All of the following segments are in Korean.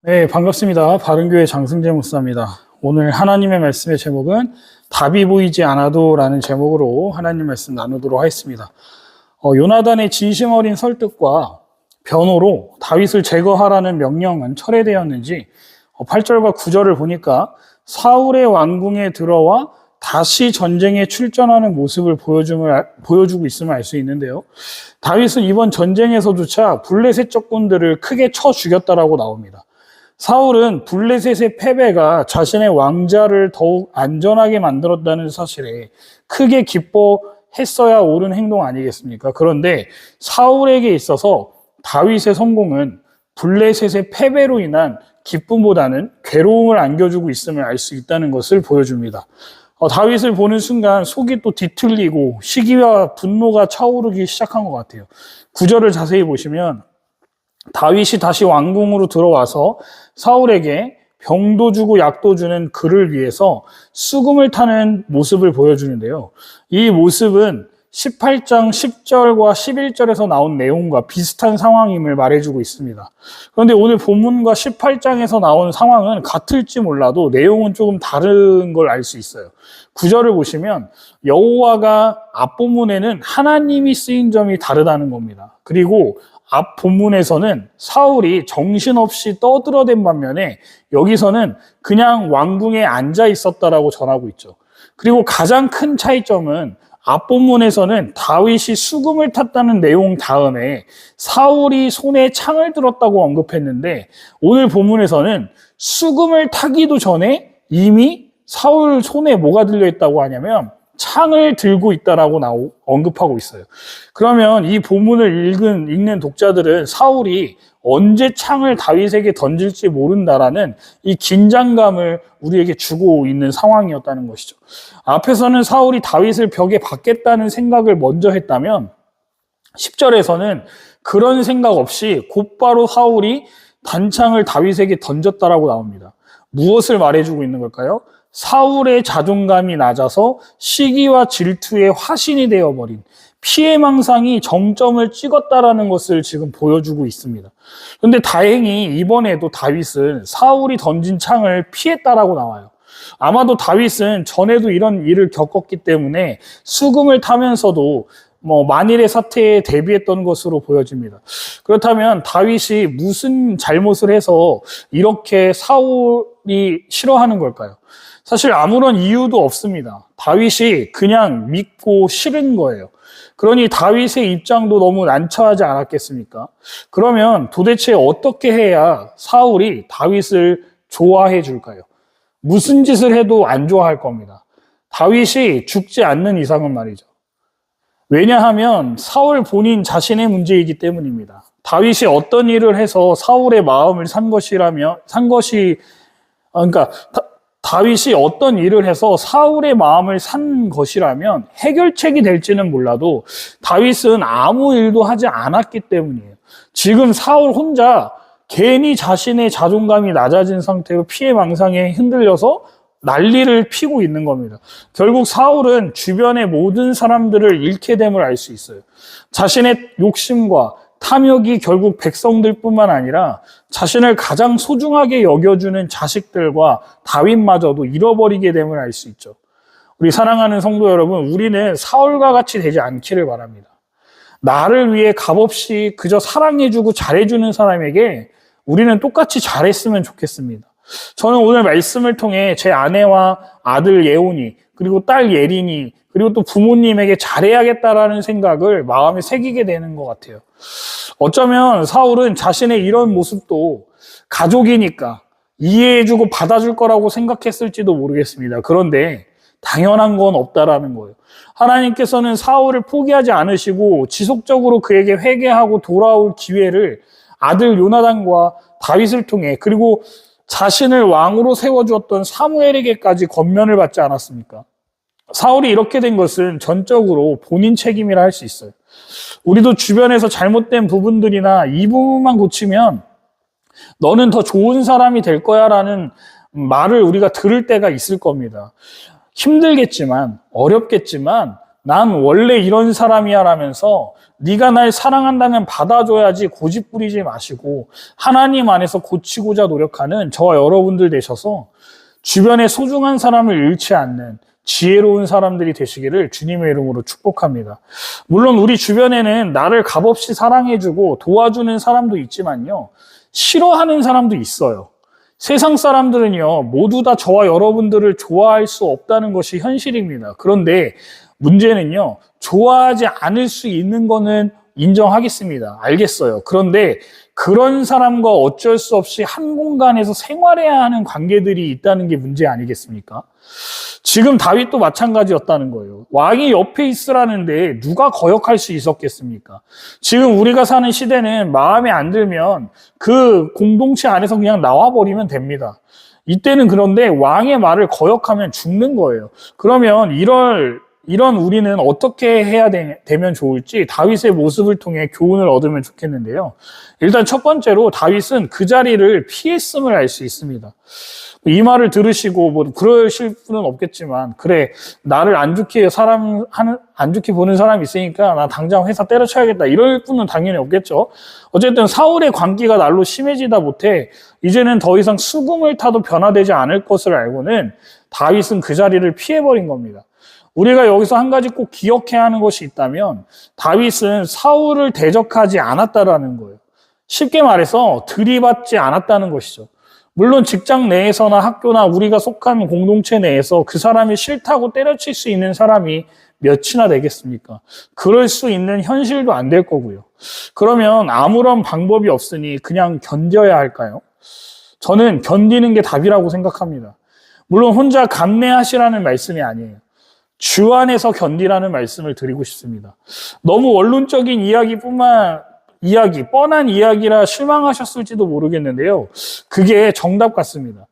네, 반갑습니다. 바른교회 장승재 목사입니다. 오늘 하나님의 말씀의 제목은 답이 보이지 않아도 라는 제목으로 하나님 말씀 나누도록 하겠습니다. 요나단의 진심 어린 설득과 변호로 다윗을 제거하라는 명령은 철회되었는지 8절과 9절을 보니까 사울의 왕궁에 들어와 다시 전쟁에 출전하는 모습을 보여주고 있음을 알 수 있는데요. 다윗은 이번 전쟁에서조차 블레셋 적군들을 크게 쳐 죽였다라고 나옵니다. 사울은 블레셋의 패배가 자신의 왕자를 더욱 안전하게 만들었다는 사실에 크게 기뻐했어야 옳은 행동 아니겠습니까? 그런데 사울에게 있어서 다윗의 성공은 블레셋의 패배로 인한 기쁨보다는 괴로움을 안겨주고 있음을 알 수 있다는 것을 보여줍니다. 다윗을 보는 순간 속이 또 뒤틀리고 시기와 분노가 차오르기 시작한 것 같아요. 9절을 자세히 보시면 다윗이 다시 왕궁으로 들어와서 사울에게 병도 주고 약도 주는 그를 위해서 수금을 타는 모습을 보여주는데요. 이 모습은 18장 10절과 11절에서 나온 내용과 비슷한 상황임을 말해주고 있습니다. 그런데 오늘 본문과 18장에서 나온 상황은 같을지 몰라도 내용은 조금 다른 걸 알 수 있어요. 9절을 보시면 여호와가 앞본문에는 하나님이 쓰인 점이 다르다는 겁니다. 그리고 앞 본문에서는 사울이 정신없이 떠들어댄 반면에 여기서는 그냥 왕궁에 앉아 있었다라고 전하고 있죠. 그리고 가장 큰 차이점은 앞 본문에서는 다윗이 수금을 탔다는 내용 다음에 사울이 손에 창을 들었다고 언급했는데 오늘 본문에서는 수금을 타기도 전에 이미 사울 손에 뭐가 들려있다고 하냐면 창을 들고 있다라고 언급하고 있어요. 그러면 이 본문을 읽는 독자들은 사울이 언제 창을 다윗에게 던질지 모른다라는 이 긴장감을 우리에게 주고 있는 상황이었다는 것이죠. 앞에서는 사울이 다윗을 벽에 박겠다는 생각을 먼저 했다면 10절에서는 그런 생각 없이 곧바로 사울이 단창을 다윗에게 던졌다라고 나옵니다. 무엇을 말해주고 있는 걸까요? 사울의 자존감이 낮아서 시기와 질투의 화신이 되어버린 피해망상이 정점을 찍었다라는 것을 지금 보여주고 있습니다. 그런데 다행히 이번에도 다윗은 사울이 던진 창을 피했다라고 나와요. 아마도 다윗은 전에도 이런 일을 겪었기 때문에 수금을 타면서도 만일의 사태에 대비했던 것으로 보여집니다. 그렇다면 다윗이 무슨 잘못을 해서 이렇게 사울이 싫어하는 걸까요? 사실 아무런 이유도 없습니다. 다윗이 그냥 믿고 싫은 거예요. 그러니 다윗의 입장도 너무 난처하지 않았겠습니까? 그러면 도대체 어떻게 해야 사울이 다윗을 좋아해 줄까요? 무슨 짓을 해도 안 좋아할 겁니다. 다윗이 죽지 않는 이상은 말이죠. 왜냐하면 사울 본인 자신의 문제이기 때문입니다. 다윗이 어떤 일을 해서 사울의 마음을 다윗이 어떤 일을 해서 사울의 마음을 산 것이라면 해결책이 될지는 몰라도 다윗은 아무 일도 하지 않았기 때문이에요. 지금 사울 혼자 괜히 자신의 자존감이 낮아진 상태로 피해망상에 흔들려서 난리를 피고 있는 겁니다. 결국 사울은 주변의 모든 사람들을 잃게 됨을 알 수 있어요. 자신의 욕심과 탐욕이 결국 백성들뿐만 아니라 자신을 가장 소중하게 여겨주는 자식들과 다윗마저도 잃어버리게 됨을 알 수 있죠. 우리 사랑하는 성도 여러분, 우리는 사울과 같이 되지 않기를 바랍니다. 나를 위해 값없이 그저 사랑해주고 잘해주는 사람에게 우리는 똑같이 잘했으면 좋겠습니다. 저는 오늘 말씀을 통해 제 아내와 아들 예온이 그리고 딸 예린이 그리고 또 부모님에게 잘해야겠다라는 생각을 마음에 새기게 되는 것 같아요. 어쩌면 사울은 자신의 이런 모습도 가족이니까 이해해주고 받아줄 거라고 생각했을지도 모르겠습니다. 그런데 당연한 건 없다라는 거예요. 하나님께서는 사울을 포기하지 않으시고 지속적으로 그에게 회개하고 돌아올 기회를 아들 요나단과 다윗을 통해 그리고 자신을 왕으로 세워주었던 사무엘에게까지 권면을 받지 않았습니까? 사울이 이렇게 된 것은 전적으로 본인 책임이라 할 수 있어요. 우리도 주변에서 잘못된 부분들이나 이 부분만 고치면 너는 더 좋은 사람이 될 거야 라는 말을 우리가 들을 때가 있을 겁니다. 힘들겠지만 어렵겠지만 난 원래 이런 사람이야 라면서 네가 날 사랑한다면 받아줘야지 고집 부리지 마시고 하나님 안에서 고치고자 노력하는 저와 여러분들 되셔서 주변에 소중한 사람을 잃지 않는 지혜로운 사람들이 되시기를 주님의 이름으로 축복합니다. 물론 우리 주변에는 나를 값없이 사랑해주고 도와주는 사람도 있지만요, 싫어하는 사람도 있어요. 세상 사람들은요, 모두 다 저와 여러분들을 좋아할 수 없다는 것이 현실입니다. 그런데 문제는요, 좋아하지 않을 수 있는 거는 인정하겠습니다. 알겠어요. 그런데 그런 사람과 어쩔 수 없이 한 공간에서 생활해야 하는 관계들이 있다는 게 문제 아니겠습니까? 지금 다윗도 마찬가지였다는 거예요. 왕이 옆에 있으라는데 누가 거역할 수 있었겠습니까? 지금 우리가 사는 시대는 마음에 안 들면 그 공동체 안에서 그냥 나와버리면 됩니다. 이때는 그런데 왕의 말을 거역하면 죽는 거예요. 그러면 이런 우리는 어떻게 해야 되면 좋을지 다윗의 모습을 통해 교훈을 얻으면 좋겠는데요. 일단 첫 번째로 다윗은 그 자리를 피했음을 알 수 있습니다. 이 말을 들으시고 뭐 그러실 분은 없겠지만, 그래 나를 안 좋게 보는 사람이 있으니까 나 당장 회사 때려쳐야겠다 이럴 분은 당연히 없겠죠. 어쨌든 사울의 광기가 날로 심해지다 못해 이제는 더 이상 수금을 타도 변화되지 않을 것을 알고는 다윗은 그 자리를 피해버린 겁니다. 우리가 여기서 한 가지 꼭 기억해야 하는 것이 있다면 다윗은 사울을 대적하지 않았다라는 거예요. 쉽게 말해서 들이받지 않았다는 것이죠. 물론 직장 내에서나 학교나 우리가 속한 공동체 내에서 그 사람이 싫다고 때려칠 수 있는 사람이 몇이나 되겠습니까? 그럴 수 있는 현실도 안 될 거고요. 그러면 아무런 방법이 없으니 그냥 견뎌야 할까요? 저는 견디는 게 답이라고 생각합니다. 물론 혼자 감내하시라는 말씀이 아니에요. 주 안에서 견디라는 말씀을 드리고 싶습니다. 너무 원론적인 뻔한 이야기라 실망하셨을지도 모르겠는데요. 그게 정답 같습니다.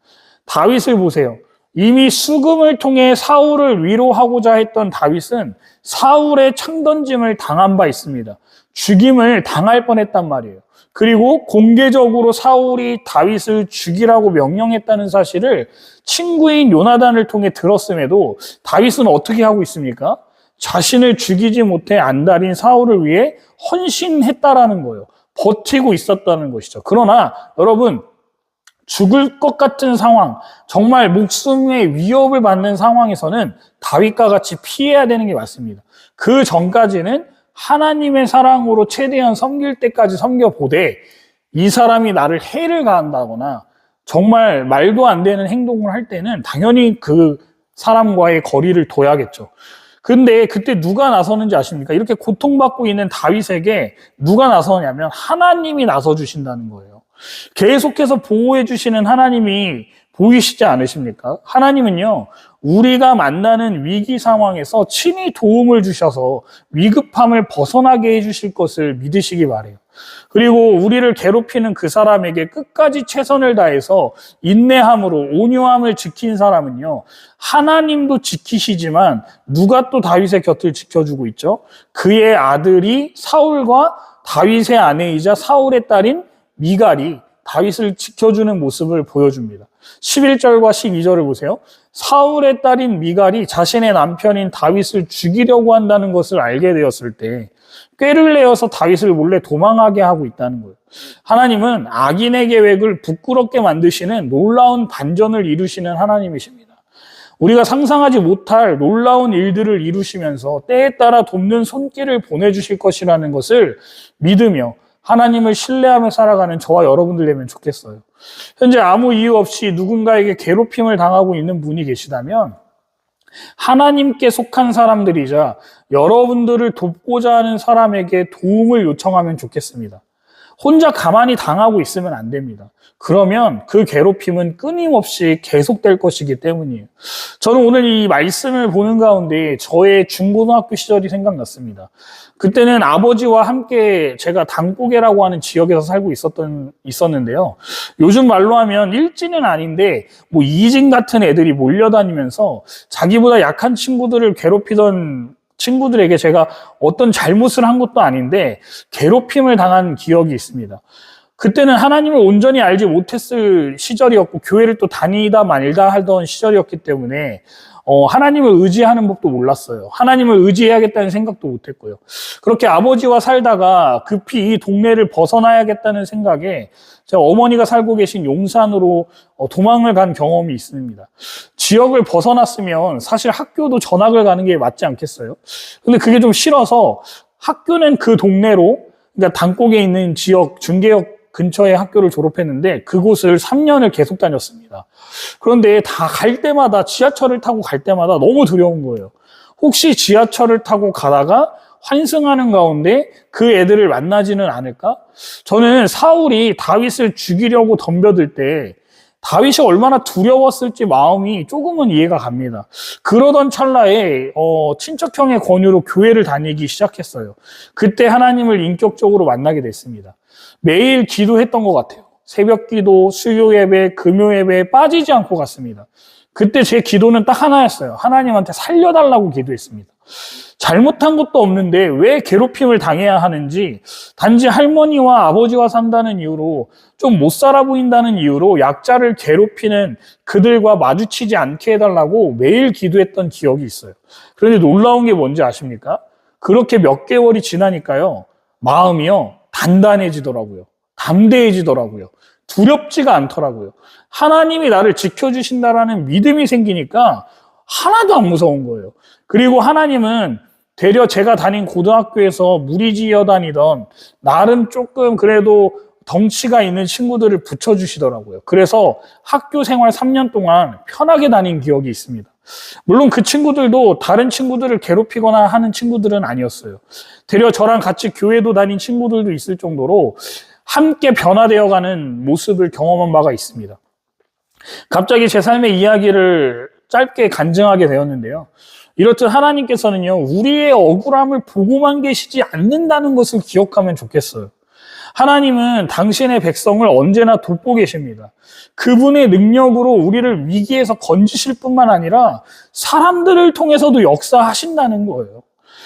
다윗을 보세요. 이미 수금을 통해 사울을 위로하고자 했던 다윗은 사울의 창던짐을 당한 바 있습니다. 죽임을 당할 뻔했단 말이에요. 그리고 공개적으로 사울이 다윗을 죽이라고 명령했다는 사실을 친구인 요나단을 통해 들었음에도 다윗은 어떻게 하고 있습니까? 자신을 죽이지 못해 안달인 사울을 위해 헌신했다라는 거예요. 버티고 있었다는 것이죠. 그러나 여러분, 죽을 것 같은 상황, 정말 목숨의 위협을 받는 상황에서는 다윗과 같이 피해야 되는 게 맞습니다. 그 전까지는 하나님의 사랑으로 최대한 섬길 때까지 섬겨보되 이 사람이 나를 해를 가한다거나 정말 말도 안 되는 행동을 할 때는 당연히 그 사람과의 거리를 둬야겠죠. 근데 그때 누가 나서는지 아십니까? 이렇게 고통받고 있는 다윗에게 누가 나서냐면 하나님이 나서 주신다는 거예요. 계속해서 보호해 주시는 하나님이 보이시지 않으십니까? 하나님은요, 우리가 만나는 위기 상황에서 친히 도움을 주셔서 위급함을 벗어나게 해주실 것을 믿으시기 바라요. 그리고 우리를 괴롭히는 그 사람에게 끝까지 최선을 다해서 인내함으로 온유함을 지킨 사람은요, 하나님도 지키시지만 누가 또 다윗의 곁을 지켜주고 있죠? 그의 아들이 사울과 다윗의 아내이자 사울의 딸인 미갈이 다윗을 지켜주는 모습을 보여줍니다. 11절과 12절을 보세요. 사울의 딸인 미갈이 자신의 남편인 다윗을 죽이려고 한다는 것을 알게 되었을 때 꾀를 내어서 다윗을 몰래 도망하게 하고 있다는 거예요. 하나님은 악인의 계획을 부끄럽게 만드시는 놀라운 반전을 이루시는 하나님이십니다. 우리가 상상하지 못할 놀라운 일들을 이루시면서 때에 따라 돕는 손길을 보내주실 것이라는 것을 믿으며 하나님을 신뢰하며 살아가는 저와 여러분들 되면 좋겠어요. 현재 아무 이유 없이 누군가에게 괴롭힘을 당하고 있는 분이 계시다면 하나님께 속한 사람들이자 여러분들을 돕고자 하는 사람에게 도움을 요청하면 좋겠습니다. 혼자 가만히 당하고 있으면 안 됩니다. 그러면 그 괴롭힘은 끊임없이 계속될 것이기 때문이에요. 저는 오늘 이 말씀을 보는 가운데 저의 중고등학교 시절이 생각났습니다. 그때는 아버지와 함께 제가 당고개라고 하는 지역에서 살고 있었는데요. 요즘 말로 하면 일진은 아닌데 뭐 이진 같은 애들이 몰려다니면서 자기보다 약한 친구들을 괴롭히던 친구들에게 제가 어떤 잘못을 한 것도 아닌데 괴롭힘을 당한 기억이 있습니다. 그때는 하나님을 온전히 알지 못했을 시절이었고 교회를 또 다니다 말다 하던 시절이었기 때문에 하나님을 의지하는 법도 몰랐어요. 하나님을 의지해야겠다는 생각도 못했고요. 그렇게 아버지와 살다가 급히 이 동네를 벗어나야겠다는 생각에 제가 어머니가 살고 계신 용산으로 도망을 간 경험이 있습니다. 지역을 벗어났으면 사실 학교도 전학을 가는 게 맞지 않겠어요? 근데 그게 좀 싫어서 학교는 그 동네로, 그러니까 단곡에 있는 지역 중계역 근처에 학교를 졸업했는데 그곳을 3년을 계속 다녔습니다. 그런데 다 갈 때마다 지하철을 타고 갈 때마다 너무 두려운 거예요. 혹시 지하철을 타고 가다가 환승하는 가운데 그 애들을 만나지는 않을까? 저는 사울이 다윗을 죽이려고 덤벼들 때 다윗이 얼마나 두려웠을지 마음이 조금은 이해가 갑니다. 그러던 찰나에 친척형의 권유로 교회를 다니기 시작했어요. 그때 하나님을 인격적으로 만나게 됐습니다. 매일 기도했던 것 같아요. 새벽 기도, 수요 예배, 금요 예배에 빠지지 않고 갔습니다. 그때 제 기도는 딱 하나였어요. 하나님한테 살려달라고 기도했습니다. 잘못한 것도 없는데 왜 괴롭힘을 당해야 하는지, 단지 할머니와 아버지와 산다는 이유로, 좀 못 살아 보인다는 이유로 약자를 괴롭히는 그들과 마주치지 않게 해달라고 매일 기도했던 기억이 있어요. 그런데 놀라운 게 뭔지 아십니까? 그렇게 몇 개월이 지나니까요, 마음이요 단단해지더라고요. 담대해지더라고요. 두렵지가 않더라고요. 하나님이 나를 지켜주신다라는 믿음이 생기니까 하나도 안 무서운 거예요. 그리고 하나님은 되려 제가 다닌 고등학교에서 무리지어 다니던 나름 조금 그래도 덩치가 있는 친구들을 붙여주시더라고요. 그래서 학교 생활 3년 동안 편하게 다닌 기억이 있습니다. 물론 그 친구들도 다른 친구들을 괴롭히거나 하는 친구들은 아니었어요. 되려 저랑 같이 교회도 다닌 친구들도 있을 정도로 함께 변화되어가는 모습을 경험한 바가 있습니다. 갑자기 제 삶의 이야기를 짧게 간증하게 되었는데요. 이렇듯 하나님께서는요, 우리의 억울함을 보고만 계시지 않는다는 것을 기억하면 좋겠어요. 하나님은 당신의 백성을 언제나 돕고 계십니다. 그분의 능력으로 우리를 위기에서 건지실 뿐만 아니라 사람들을 통해서도 역사하신다는 거예요.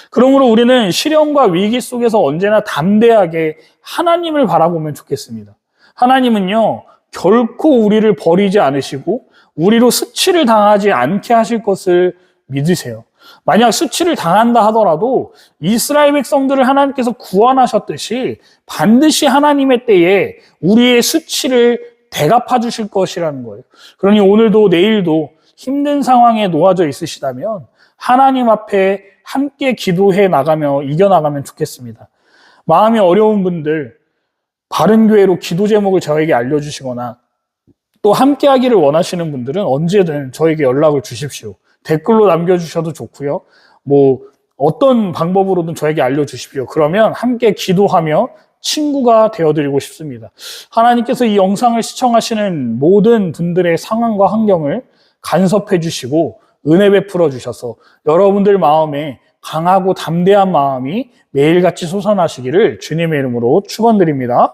그러므로 우리는 시련과 위기 속에서 언제나 담대하게 하나님을 바라보면 좋겠습니다. 하나님은요, 결코 우리를 버리지 않으시고 우리로 수치를 당하지 않게 하실 것을 믿으세요. 만약 수치를 당한다 하더라도 이스라엘 백성들을 하나님께서 구원하셨듯이 반드시 하나님의 때에 우리의 수치를 대갚아 주실 것이라는 거예요. 그러니 오늘도 내일도 힘든 상황에 놓아져 있으시다면 하나님 앞에 함께 기도해 나가며 이겨나가면 좋겠습니다. 마음이 어려운 분들, 바른교회로 기도 제목을 저에게 알려주시거나 또 함께 하기를 원하시는 분들은 언제든 저에게 연락을 주십시오. 댓글로 남겨주셔도 좋고요. 어떤 방법으로든 저에게 알려주십시오. 그러면 함께 기도하며 친구가 되어드리고 싶습니다. 하나님께서 이 영상을 시청하시는 모든 분들의 상황과 환경을 간섭해 주시고 은혜 베풀어 주셔서 여러분들 마음에 강하고 담대한 마음이 매일같이 솟아나시기를 주님의 이름으로 축원드립니다.